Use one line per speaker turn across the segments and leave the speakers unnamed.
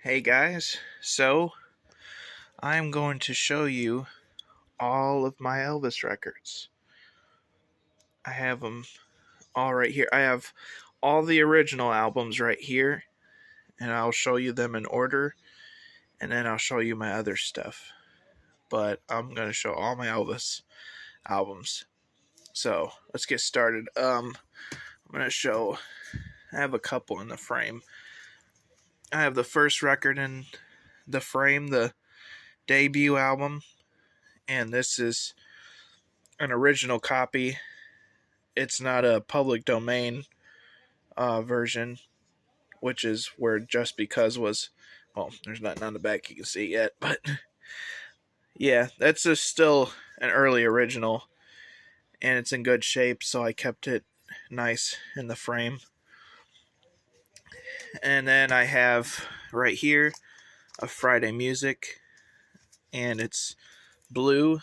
Hey guys, so I'm going to show you all of my Elvis records. I have them all right here. I have all the original albums right here, and I'll show you them in order, and then I'll show you my other stuff. But I'm going to show all my Elvis albums. So let's get started. I'm going to show, I have a couple in the frame. I have the first record in the frame, the debut album, and this is an original copy. It's not a public domain version, which is where Just Because was. Well, there's nothing on the back you can see yet, but yeah, that's still an early original, and it's in good shape, so I kept it nice in the frame. And then I have right here a Friday Music, and it's blue.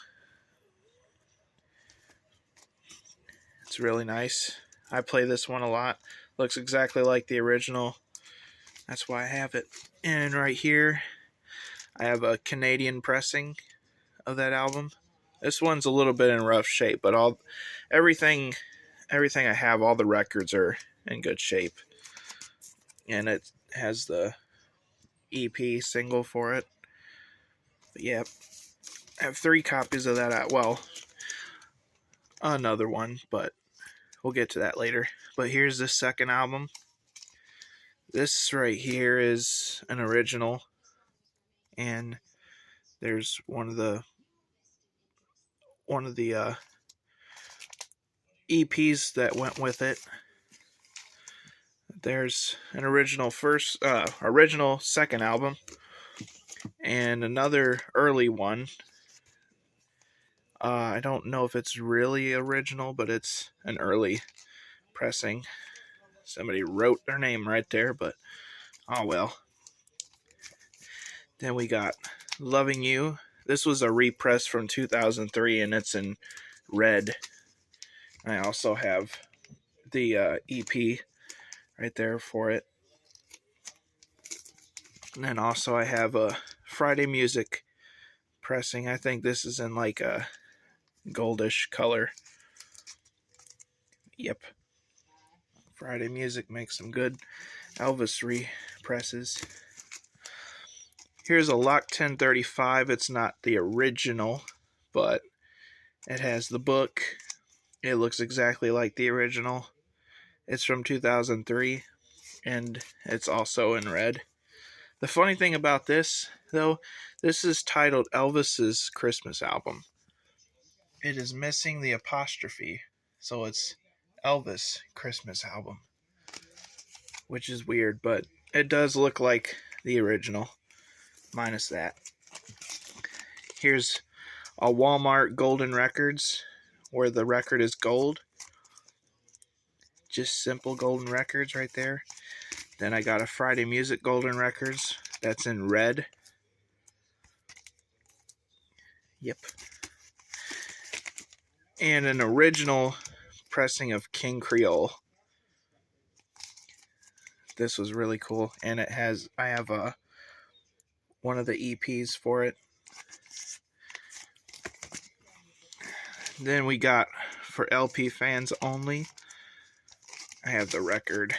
It's really nice. I play this one a lot. Looks exactly like the original. That's why I have it. And right here, I have a Canadian pressing of that album. This one's a little bit in rough shape, but everything I have, all the records are in good shape. And it has the EP single for it. But yeah, I have 3 copies of that. Well, another one, but we'll get to that later. But here's the second album. This right here is an original, and there's one of the EPs that went with it. There's an original second album, and another early one. I don't know if it's really original, but it's an early pressing. Somebody wrote their name right there, but oh well. Then we got Loving You. This was a repress from 2003, and it's in red. I also have the EP right there for it. And then also I have a Friday Music pressing. I think this is in like a goldish color. Yep. Friday Music makes some good Elvis represses. Here's a Lock 1035. It's not the original, but it has the book. It looks exactly like the original. It's from 2003, and it's also in red. The funny thing about this, though, this is titled Elvis's Christmas Album. It is missing the apostrophe, so it's Elvis Christmas Album, which is weird, but it does look like the original, minus that. Here's a Walmart Golden Records, where the record is gold. Just simple golden records right there. Then I got a Friday Music Golden Records that's in red. Yep. And an original pressing of King Creole. This was really cool, and I have one of the EPs for it. Then we got, for LP fans only, I have the record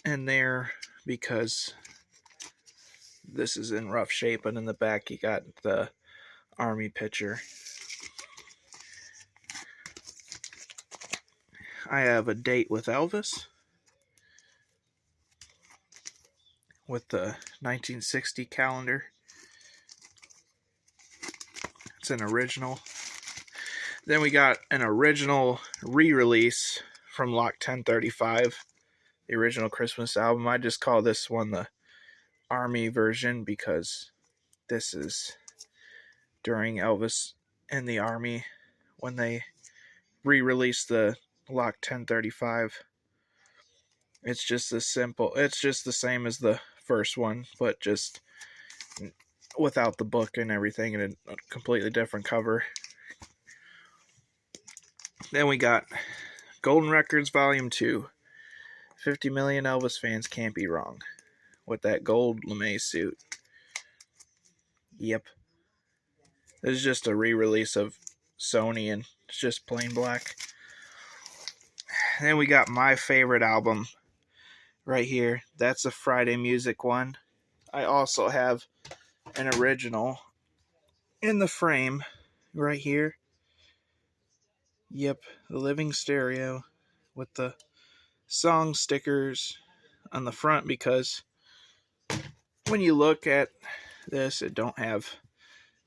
in there because this is in rough shape, and in the back you got the Army picture. I have A Date with Elvis with the 1960 calendar. It's an original. Then we got an original re-release from Lock 1035, the original Christmas album. I just call this one the Army version because this is during Elvis in the Army when they re-released the Lock 1035. It's just the same as the first one, but just without the book and everything, and a completely different cover. Then we got Golden Records Volume 2. 50 million Elvis fans can't be wrong. with that gold lame suit. Yep. This is just a re-release of Sony, and it's just plain black. Then we got my favorite album right here. That's a Friday Music one. I also have an original in the frame right here. Yep, the living stereo with the song stickers on the front, because when you look at this, it don't have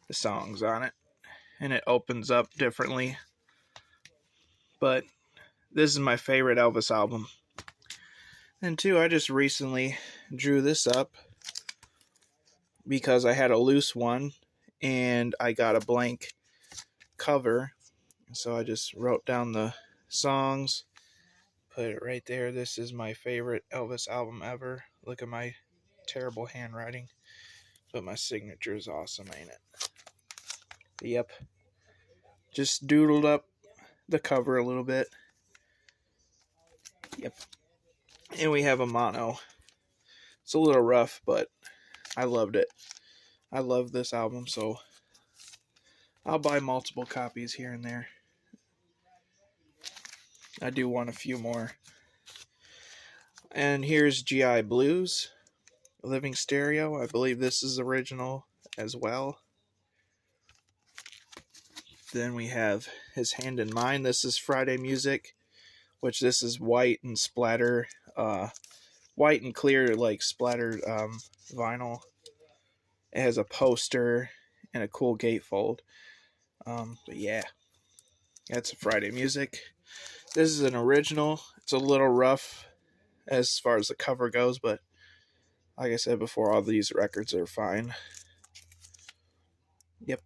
the songs on it, and it opens up differently. But this is my favorite Elvis album. And two, I just recently drew this up because I had a loose one and I got a blank cover. So I just wrote down the songs, put it right there. This is my favorite Elvis album ever. Look at my terrible handwriting, but my signature is awesome, ain't it? Yep. Just doodled up the cover a little bit. Yep. And we have a mono. It's a little rough, but I loved it. I love this album, so I'll buy multiple copies here and there. I do want a few more. And here's GI Blues, Living Stereo. I believe this is original as well. Then we have His Hand in Mine. This is Friday Music, which this is white and splatter, white and clear, like splattered vinyl. It has a poster and a cool gatefold. But yeah, that's a Friday Music. This is an original. It's a little rough as far as the cover goes, but like I said before, all these records are fine. Yep.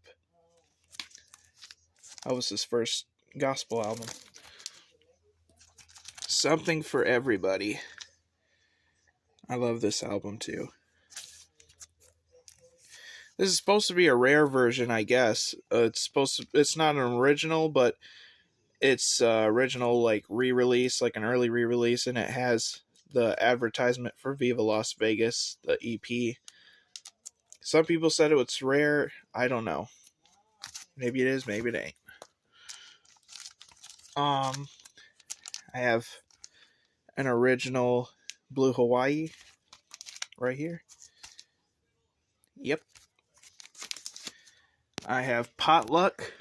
Elvis's first gospel album. Something for Everybody. I love this album too. This is supposed to be a rare version, I guess. It's not an original, but it's original, like re-release, like an early re-release, and it has the advertisement for Viva Las Vegas, the EP. Some people said it was rare. I don't know. Maybe it is, maybe it ain't. I have an original Blue Hawaii right here. Yep. I have Potluck.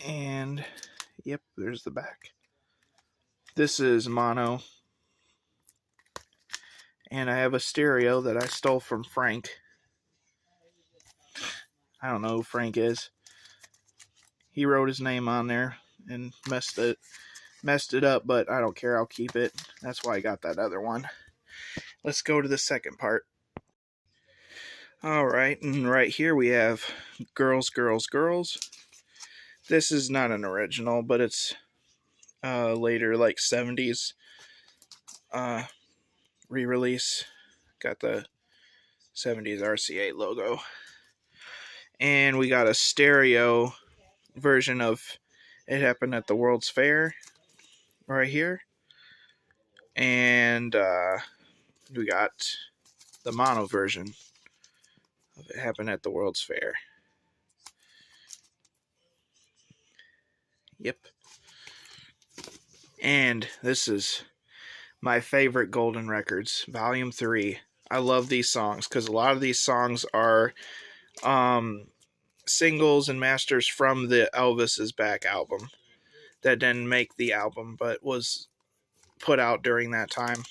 And yep, there's the back. This is mono. And I have a stereo that I stole from Frank. I don't know who Frank is. He wrote his name on there and messed it up, but I don't care. I'll keep it. That's why I got that other one. Let's go to the second part. Alright, and right here we have Girls, Girls, Girls. This is not an original, but it's later, like 70s re-release. Got the 70s RCA logo. And we got a stereo version of It Happened at the World's Fair right here. And we got the mono version of It Happened at the World's Fair. Yep. And this is my favorite Golden Records, Volume 3. I love these songs because a lot of these songs are singles and masters from the Elvis's Back album that didn't make the album but was put out during that time.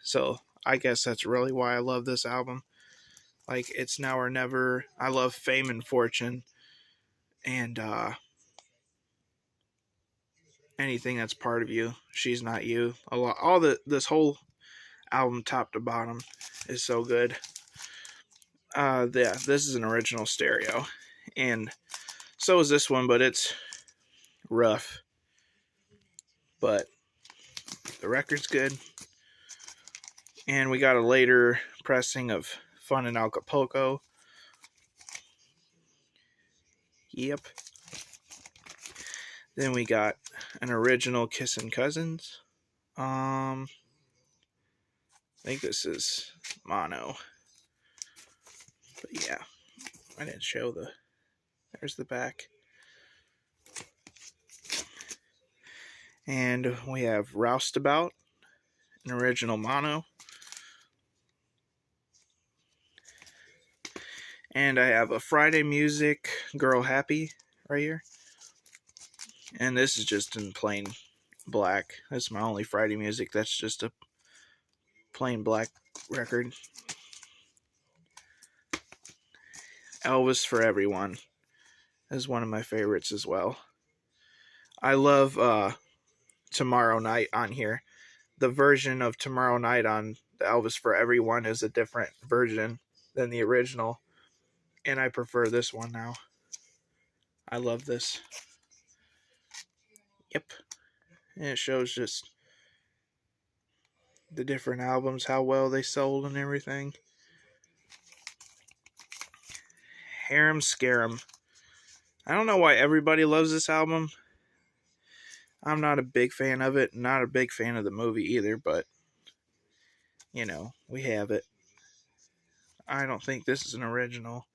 So I guess that's really why I love this album. Like, It's Now or Never. I love Fame and Fortune. And Anything That's Part of You. She's Not You. This whole album, top to bottom, is so good. Yeah, this is an original stereo. And so is this one, but it's rough. But the record's good. And we got a later pressing of Fun in Acapulco. Yep. Then we got an original Kissin' Cousins. I think this is mono. But yeah, I didn't show the... There's the back. And we have Roustabout, an original mono. And I have a Friday Music Girl Happy right here. And this is just in plain black. That's my only Friday Music. That's just a plain black record. Elvis for Everyone is one of my favorites as well. I love Tomorrow Night on here. The version of Tomorrow Night on the Elvis for Everyone is a different version than the original. And I prefer this one now. I love this. Yep. And it shows just the different albums, how well they sold and everything. Harem Scarum. I don't know why everybody loves this album. I'm not a big fan of it. Not a big fan of the movie either, but, you know, we have it. I don't think this is an original,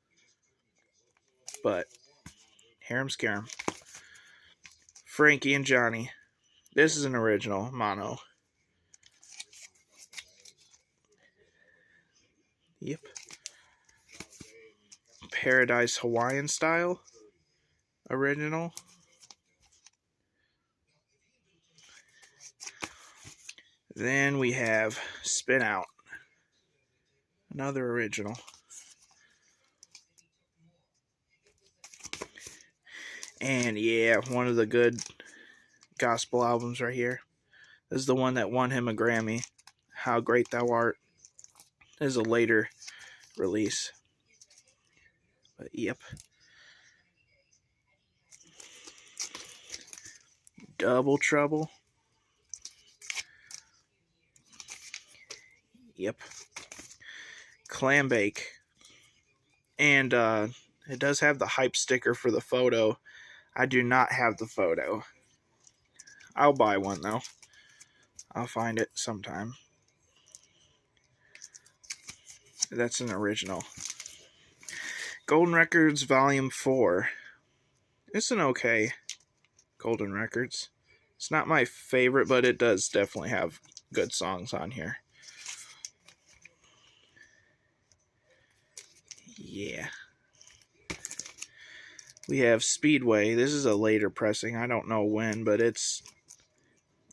but Harem Scarum. Frankie and Johnny. This is an original, mono. Yep. Paradise Hawaiian Style. Original. Then we have Spin Out. Another original. And yeah, one of the good gospel albums right here. This is the one that won him a Grammy. How Great Thou Art. This is a later release. But yep. Double Trouble. Yep. Clam Bake. And it does have the hype sticker for the photo. I do not have the photo. I'll buy one though. I'll find it sometime. That's an original. Golden Records Volume 4. It's an okay Golden Records. It's not my favorite, but it does definitely have good songs on here. Yeah. We have Speedway. This is a later pressing. I don't know when, but it's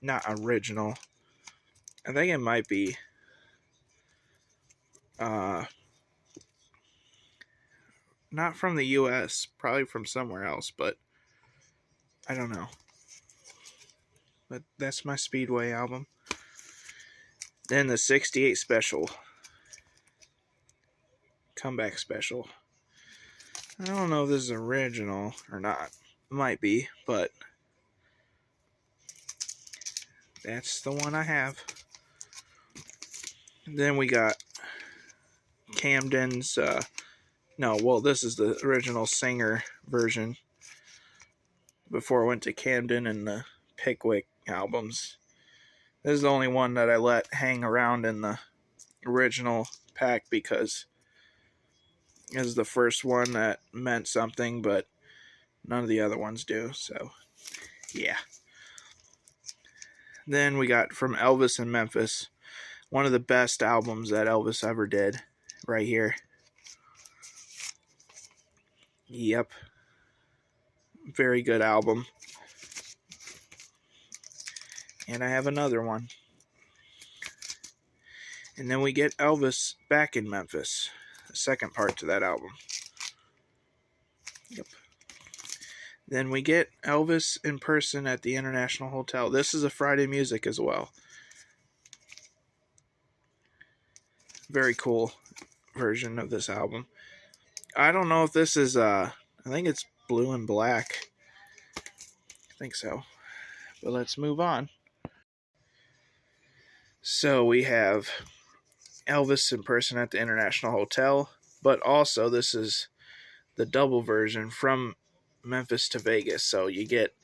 not original. I think it might be not from the US, probably from somewhere else, but I don't know. But that's my Speedway album. Then the 68 Special. Comeback Special. I don't know if this is original or not. It might be, but that's the one I have. Then we got Camden's, this is the original Singer version before I went to Camden and the Pickwick albums. This is the only one that I let hang around in the original pack because it is the first one that meant something, but none of the other ones do, so yeah. Then we got from Elvis in Memphis, one of the best albums that Elvis ever did, right here. Yep. Very good album. And I have another one. And then we get Elvis back in Memphis, the second part to that album. Yep. Then we get Elvis in person at the International Hotel. This is a Friday Music as well. Very cool version of this album. I don't know if this is, I think it's blue and black. I think so. But let's move on. So we have Elvis in person at the International Hotel, but also this is the double version from Memphis to Vegas. So you get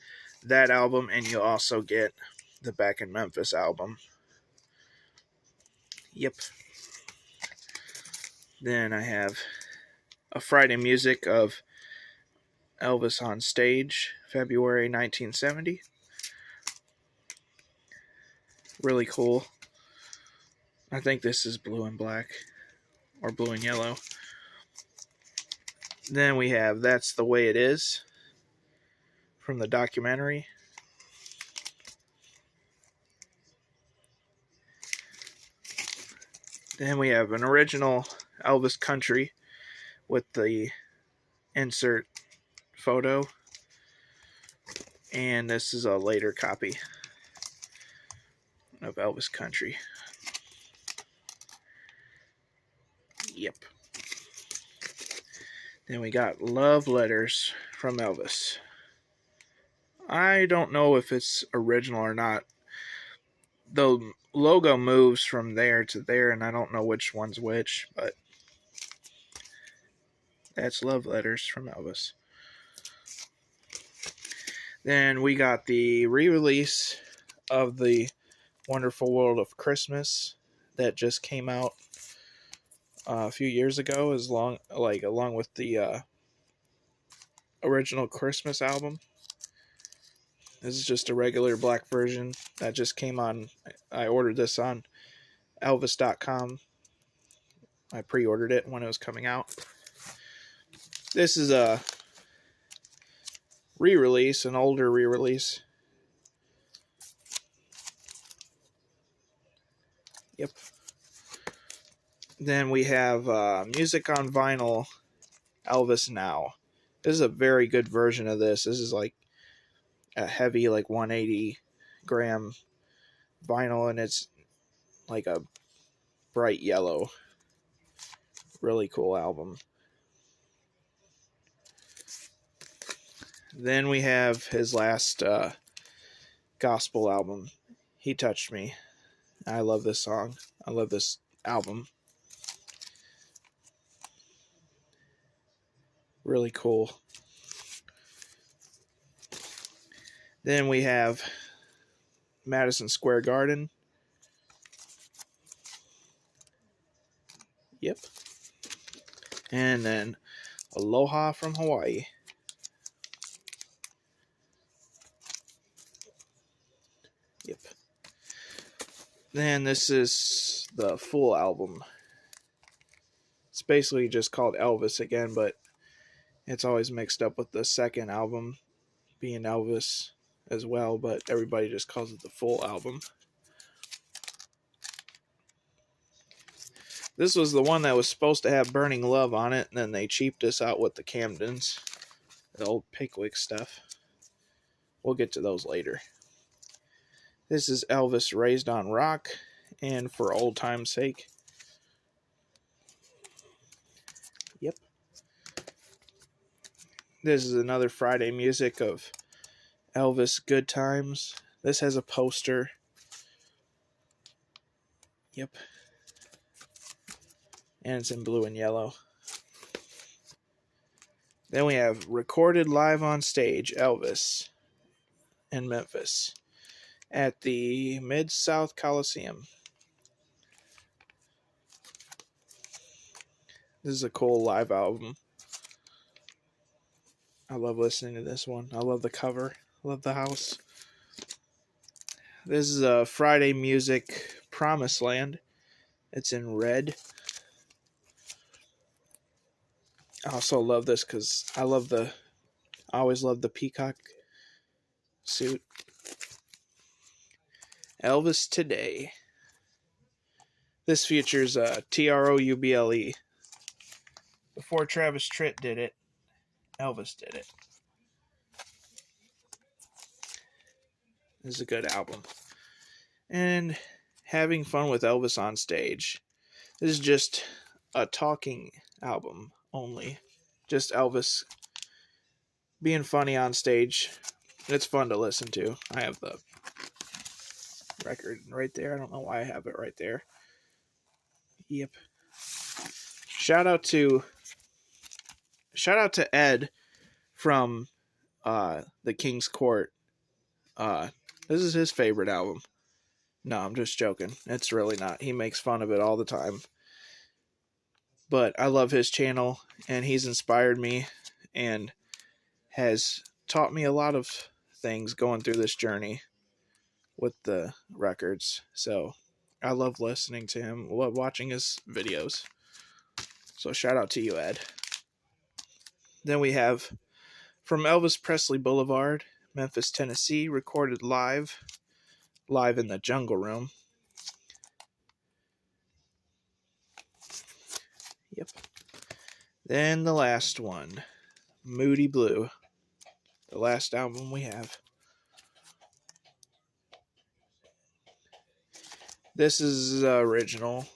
that album and you also get the Back in Memphis album. Yep. Then I have a Friday music of Elvis on stage, February 1970. Really cool. I think this is blue and black, or blue and yellow. Then we have That's the Way It Is from the documentary. Then we have an original Elvis country with the insert photo. And this is a later copy of Elvis country. Yep. Then we got Love Letters from Elvis. I don't know if it's original or not. The logo moves from there to there, and I don't know which one's which, but that's Love Letters from Elvis. Then we got the re-release of The Wonderful World of Christmas that just came out a few years ago, along with the original Christmas album. This is just a regular black version that just came on. I ordered this on Elvis.com. I pre-ordered it when it was coming out. This is a re-release, an older re-release. Yep. Then we have Music on Vinyl, Elvis Now. This is a very good version of this. This is like a heavy, like 180 gram vinyl, and it's like a bright yellow. Really cool album. Then we have his last gospel album, He Touched Me. I love this song. I love this album. Really cool. Then we have Madison Square Garden. Yep. And then Aloha from Hawaii. Yep. Then this is the full album. It's basically just called Elvis again, but it's always mixed up with the second album being Elvis as well, but everybody just calls it the full album. This was the one that was supposed to have Burning Love on it, and then they cheaped us out with the Camdens, the old Pickwick stuff. We'll get to those later. This is Elvis Raised on Rock, and For Old Time's Sake. Yep. This is another Friday music of Elvis Good Times. This has a poster. Yep. And it's in blue and yellow. Then we have Recorded Live on Stage, Elvis in Memphis at the Mid-South Coliseum. This is a cool live album. I love listening to this one. I love the cover. I love the house. This is a Friday music, Promised Land. It's in red. I also love this because I always love the peacock suit. Elvis Today. This features Trouble. Before Travis Tritt did it, Elvis did it. This is a good album. And Having Fun with Elvis on Stage. This is just a talking album only. Just Elvis being funny on stage. It's fun to listen to. I have the record right there. I don't know why I have it right there. Yep. Shout out to Ed from the King's Court. This is his favorite album. No, I'm just joking. It's really not. He makes fun of it all the time. But I love his channel, and he's inspired me and has taught me a lot of things going through this journey with the records. So I love listening to him, love watching his videos. So shout out to you, Ed. Then we have From Elvis Presley Boulevard, Memphis, Tennessee, recorded live in the Jungle Room. Yep. Then the last one, Moody Blue, the last album we have. This is original,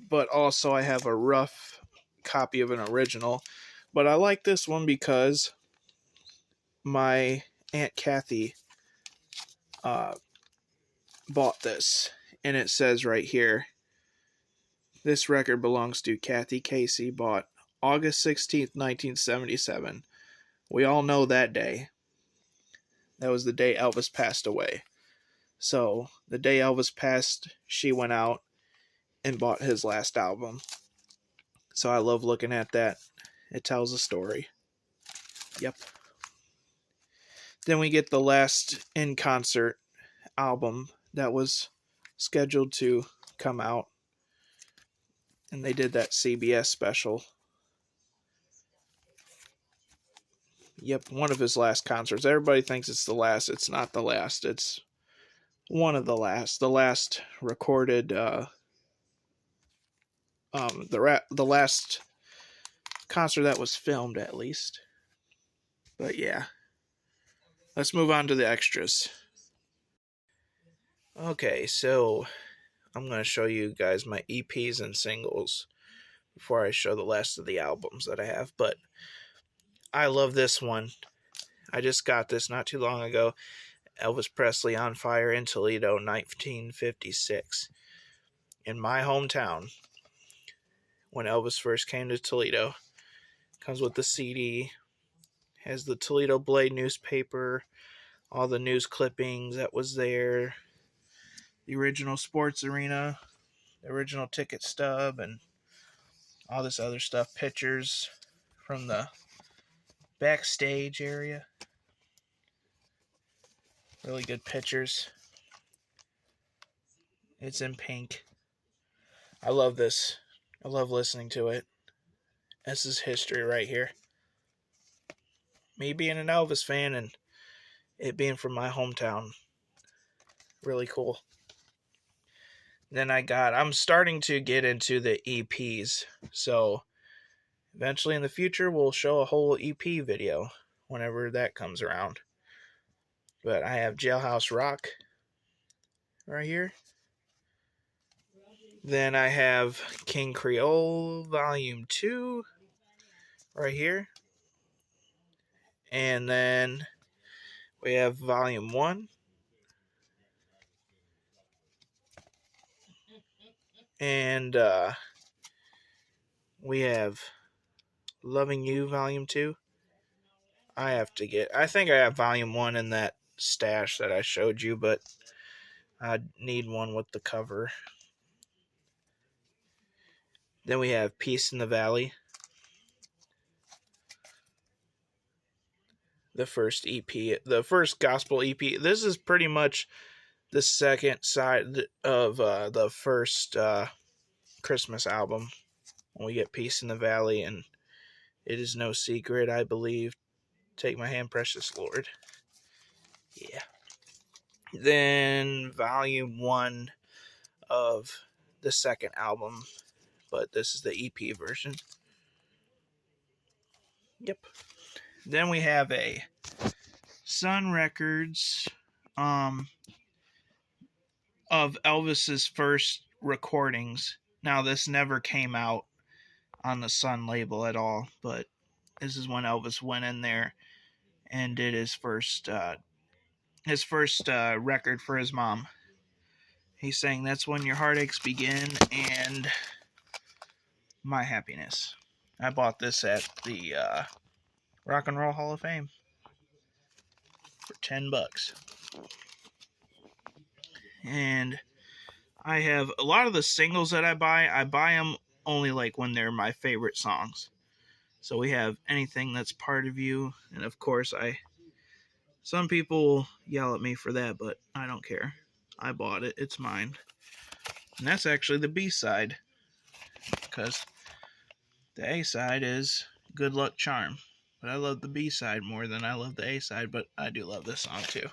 but also I have a rough copy of an original. But I like this one because my Aunt Kathy bought this, and it says right here, this record belongs to Kathy Casey, bought August 16th, 1977. We all know that day. That was the day Elvis passed away. So, the day Elvis passed, she went out and bought his last album. So I love looking at that. It tells a story. Yep. Then we get the last in-concert album that was scheduled to come out. And they did that CBS special. Yep, one of his last concerts. Everybody thinks it's the last. It's not the last. It's one of the last. The last recorded, the last concert that was filmed, at least. But yeah, let's move on to the extras. Okay, so I'm going to show you guys my EPs and singles before I show the last of the albums that I have. But I love this one. I just got this not too long ago. Elvis Presley on Fire in Toledo, 1956. In my hometown, when Elvis first came to Toledo. Comes with the CD. Has the Toledo Blade newspaper. All the news clippings that was there. The original sports arena. The original ticket stub. And all this other stuff. Pictures from the backstage area. Really good pictures. It's in pink. I love this. I love listening to it. This is history right here. Me being an Elvis fan and it being from my hometown. Really cool. Then I'm starting to get into the EPs. So eventually in the future we'll show a whole EP video whenever that comes around. But I have Jailhouse Rock right here. Then I have King Creole Volume 2 right here. And then we have Volume 1. And we have Loving You Volume 2. I think I have Volume 1 in that stash that I showed you, but I need one with the cover. Then we have Peace in the Valley. The first EP, the first gospel EP. This is pretty much the second side of the first Christmas album. When we get Peace in the Valley and It Is No Secret, I believe. Take My Hand, Precious Lord. Yeah. Then Volume 1 of the second album, but this is the EP version. Yep. Then we have a Sun Records of Elvis's first recordings. Now this never came out on the Sun label at all, but this is when Elvis went in there and did his first record for his mom. He sang That's When Your Heartaches Begin and My Happiness. I bought this at the Rock and Roll Hall of Fame for $10. And I have a lot of the singles that I buy them only like when they're my favorite songs. So we have Anything That's Part of You, and of course some people yell at me for that, but I don't care. I bought it, it's mine. And that's actually the B-side, because the A-side is Good Luck Charm. But I love the B-side more than I love the A-side, but I do love this song too.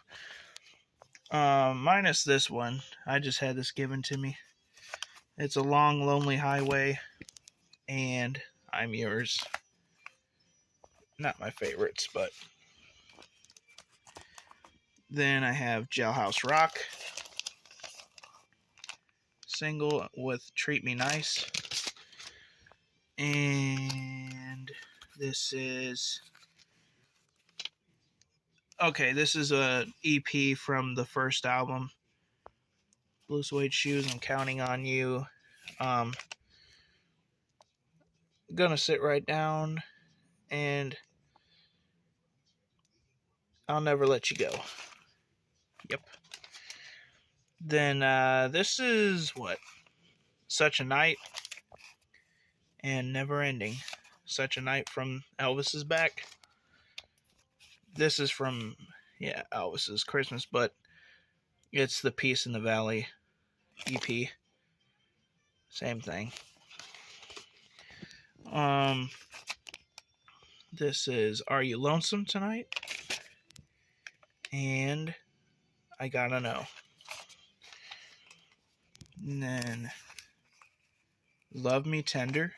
Minus this one. I just had this given to me. It's A Long Lonely Highway and I'm Yours. Not my favorites, but then I have Jailhouse Rock single with Treat Me Nice. And this is a EP from the first album, Blue Suede Shoes, I'm Counting on You. Gonna sit right down and I'll Never Let You Go. Yep. Then this is what? Such a Night and Never Ending. Such a Night from Elvis is Back. This is from Elvis's Christmas, but it's the Peace in the Valley EP. Same thing. This is Are You Lonesome Tonight? And I Gotta Know. And then Love Me Tender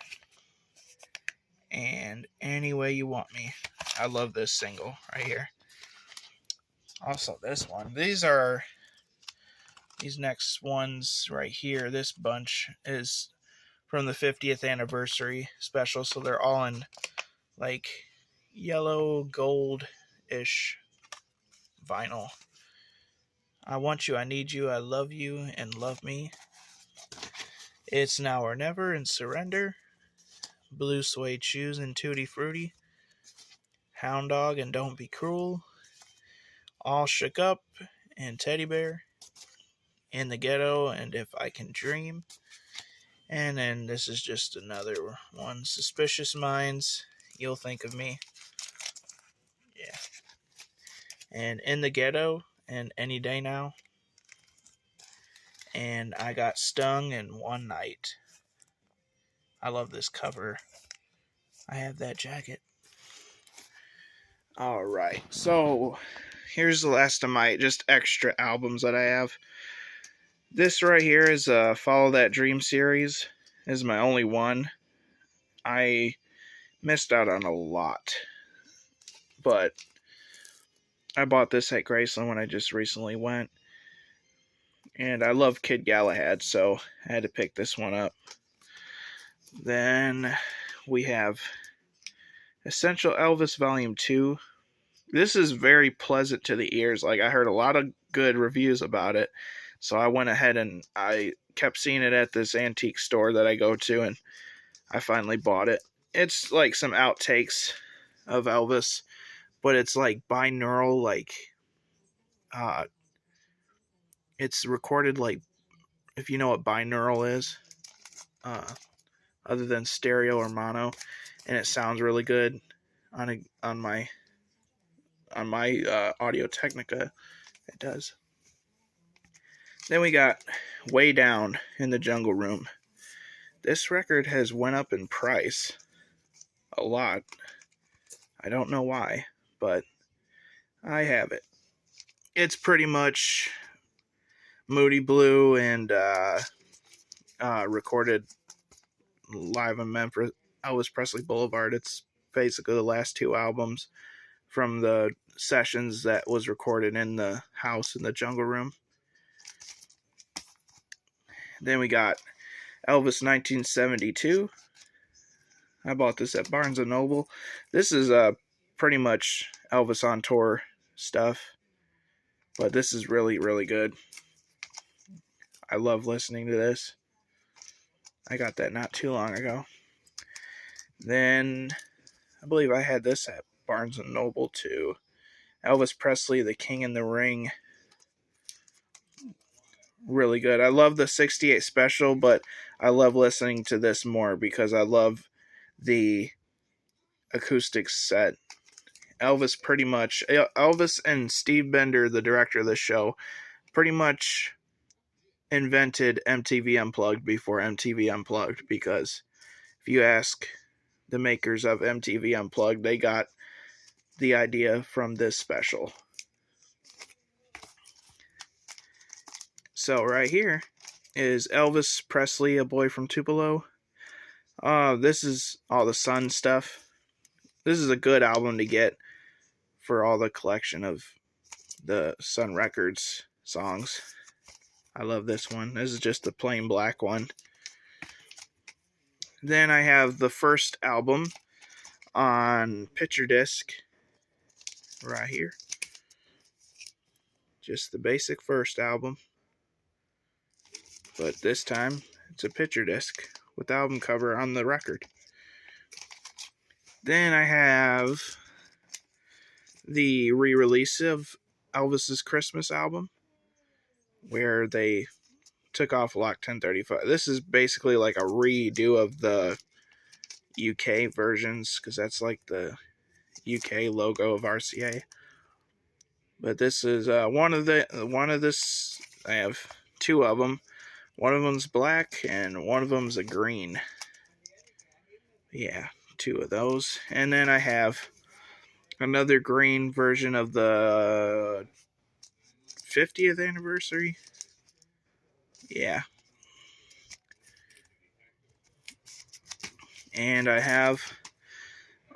and Any Way You Want Me. I love this single right here. Also this one. These next ones right here, this bunch is from the 50th anniversary special, so they're all in like yellow gold-ish vinyl. I Want You, I Need You, I Love You, and Love Me. It's Now or Never and Surrender. Blue Suede Shoes and Tutti Frutti. Hound Dog and Don't Be Cruel. All Shook Up and Teddy Bear. In the Ghetto and If I Can Dream. And then this is just another one. Suspicious Minds, You'll Think of Me. Yeah. And In the Ghetto and Any Day Now. And I Got Stung in One Night. I love this cover. I have that jacket. Alright, so here's the last of my just extra albums that I have. This right here is Follow That Dream series. This is my only one. I missed out on a lot. But I bought this at Graceland when I just recently went. And I love Kid Galahad, so I had to pick this one up. Then we have Essential Elvis Volume 2. This is very pleasant to the ears. Like, I heard a lot of good reviews about it. So I went ahead and I kept seeing it at this antique store that I go to, and I finally bought it. It's like some outtakes of Elvis, but it's like binaural, like it's recorded like, if you know what binaural is, other than stereo or mono, and it sounds really good on my Audio Technica. It does. Then we got Way Down in the Jungle Room. This record has went up in price a lot. I don't know why, but I have it. It's pretty much Moody Blue and recorded live in Memphis, Elvis Presley Boulevard. It's basically the last two albums from the sessions that was recorded in the house in the Jungle Room. Then we got Elvis 1972. I bought this at Barnes & Noble. This is pretty much Elvis on tour stuff, but this is really, really good. I love listening to this. I got that not too long ago. Then I believe I had this at Barnes & Noble too. Elvis Presley, The King in the Ring. really good. I love the 68 special, but I love listening to this more because I love the acoustic set. Elvis and Steve Bender, the director of the show, pretty much invented MTV Unplugged before MTV Unplugged, because if you ask the makers of MTV Unplugged, they got the idea from this special. So right here is Elvis Presley, A Boy from Tupelo. This is all the Sun stuff. This is a good album to get for all the collection of the Sun Records songs. I love this one. This is just the plain black one. Then I have the first album on picture disc right here. Just the basic first album. But this time, it's a picture disc with the album cover on the record. Then I have the re-release of Elvis's Christmas album, where they took off Lock 1035. This is basically like a redo of the UK versions, because that's like the UK logo of RCA. But this is one of this. I have two of them. One of them's black and one of them's a green. Yeah, two of those. And then I have another green version of the 50th anniversary. Yeah. And I have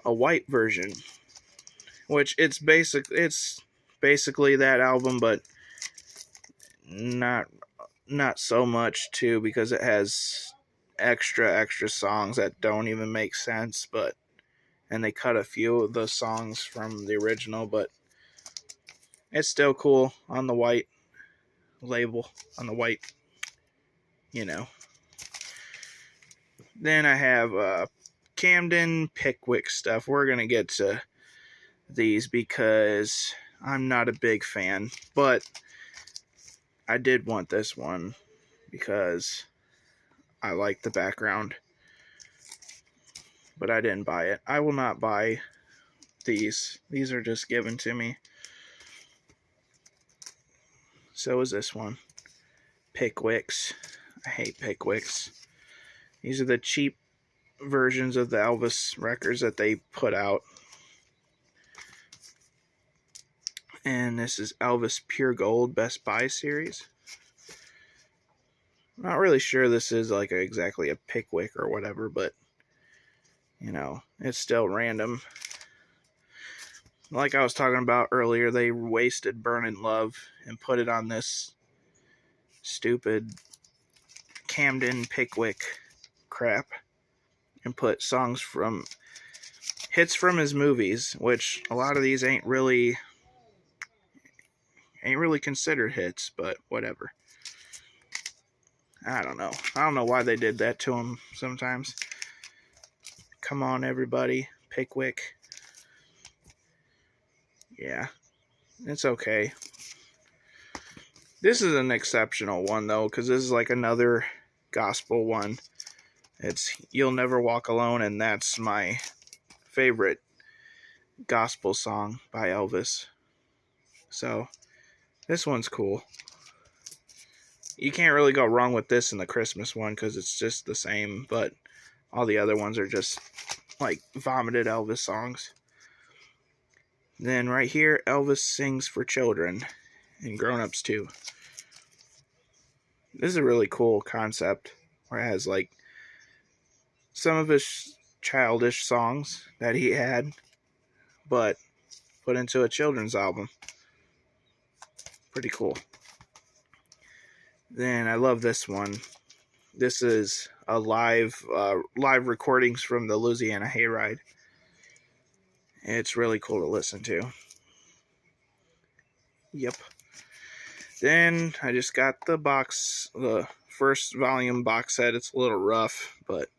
a white version, which it's basically that album, but not so much too, because it has extra songs that don't even make sense, and they cut a few of the songs from the original, but it's still cool on the white label, on the white, Then I have Camden Pickwick stuff. We're gonna get to these because I'm not a big fan, but I did want this one because I like the background, but I didn't buy it. I will not buy these. These are just given to me. So is this one. Pickwicks. I hate Pickwicks. These are the cheap versions of the Elvis records that they put out. And this is Elvis Pure Gold Best Buy series. I'm not really sure this is like exactly a Pickwick or whatever, but it's still random. Like I was talking about earlier, they wasted Burnin' Love and put it on this stupid Camden Pickwick crap and put songs from hits from his movies, which a lot of these ain't really considered hits, but whatever. I don't know why they did that to him sometimes. Come on, everybody. Pickwick. Yeah, it's okay. This is an exceptional one, though, because this is like another gospel one. It's You'll Never Walk Alone, and that's my favorite gospel song by Elvis. So, this one's cool. You can't really go wrong with this and the Christmas one, because it's just the same, but all the other ones are just like vomited Elvis songs. Then right here, Elvis Sings for Children and grown-ups too. This is a really cool concept where it has like some of his childish songs that he had, but put into a children's album. Pretty cool. Then I love this one. This is a live recordings from the Louisiana Hayride. It's really cool to listen to. Yep. Then I just got the first volume box set. It's a little rough, but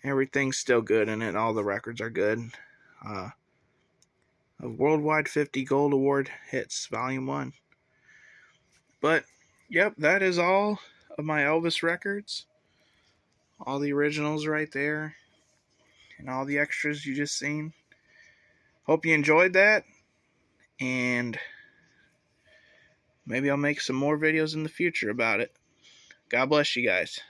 everything's still good in it. All the records are good. A Worldwide 50 Gold Award Hits, Volume 1. But Yep, that is all of my Elvis records. All the originals right there, and all the extras you just seen. Hope you enjoyed that, and maybe I'll make some more videos in the future about it. God bless you guys.